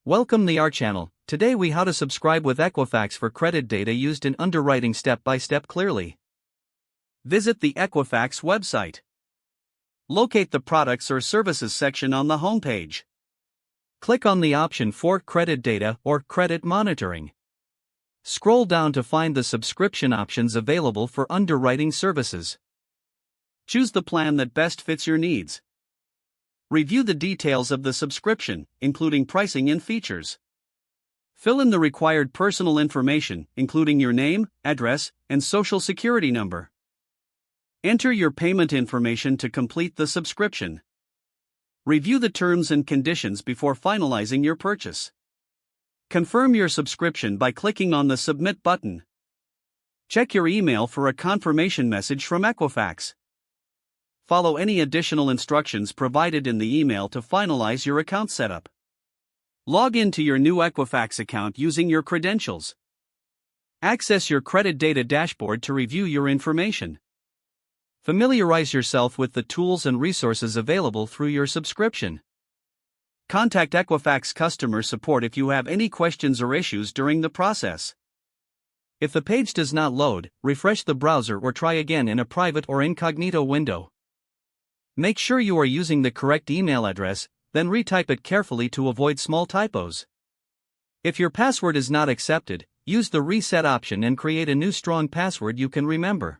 Welcome to our channel. Today we how to subscribe with Equifax for credit data used in underwriting step by step clearly. Visit the Equifax website. Locate the products or services section on the homepage. Click on the option for credit data or credit monitoring. Scroll down to find the subscription options available for underwriting services. Choose the plan that best fits your needs. Review the details of the subscription, including pricing and features. Fill in the required personal information, including your name, address, and social security number. Enter your payment information to complete the subscription. Review the terms and conditions before finalizing your purchase. Confirm your subscription by clicking on the Submit button. Check your email for a confirmation message from Equifax. Follow any additional instructions provided in the email to finalize your account setup. Log into your new Equifax account using your credentials. Access your credit data dashboard to review your information. Familiarize yourself with the tools and resources available through your subscription. Contact Equifax customer support if you have any questions or issues during the process. If the page does not load, refresh the browser or try again in a private or incognito window. Make sure you are using the correct email address, then retype it carefully to avoid small typos. If your password is not accepted, use the reset option and create a new strong password you can remember.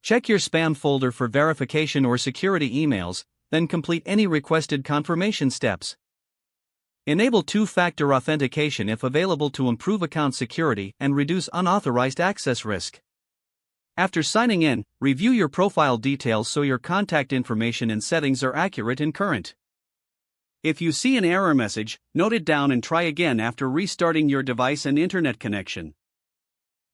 Check your spam folder for verification or security emails, then complete any requested confirmation steps. Enable two-factor authentication if available to improve account security and reduce unauthorized access risk. After signing in, review your profile details so your contact information and settings are accurate and current. If you see an error message, note it down and try again after restarting your device and internet connection.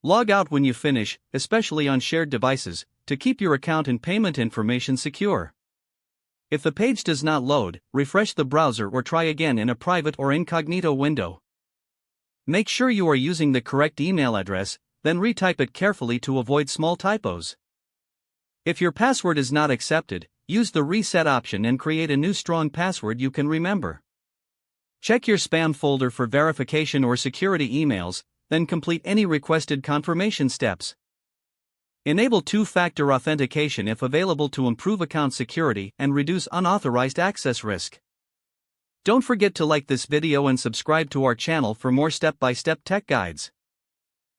Log out when you finish, especially on shared devices, to keep your account and payment information secure. If the page does not load, refresh the browser or try again in a private or incognito window. Make sure you are using the correct email address, then retype it carefully to avoid small typos. If your password is not accepted, use the reset option and create a new strong password you can remember. Check your spam folder for verification or security emails, then complete any requested confirmation steps. Enable two-factor authentication if available to improve account security and reduce unauthorized access risk. Don't forget to like this video and subscribe to our channel for more step-by-step tech guides.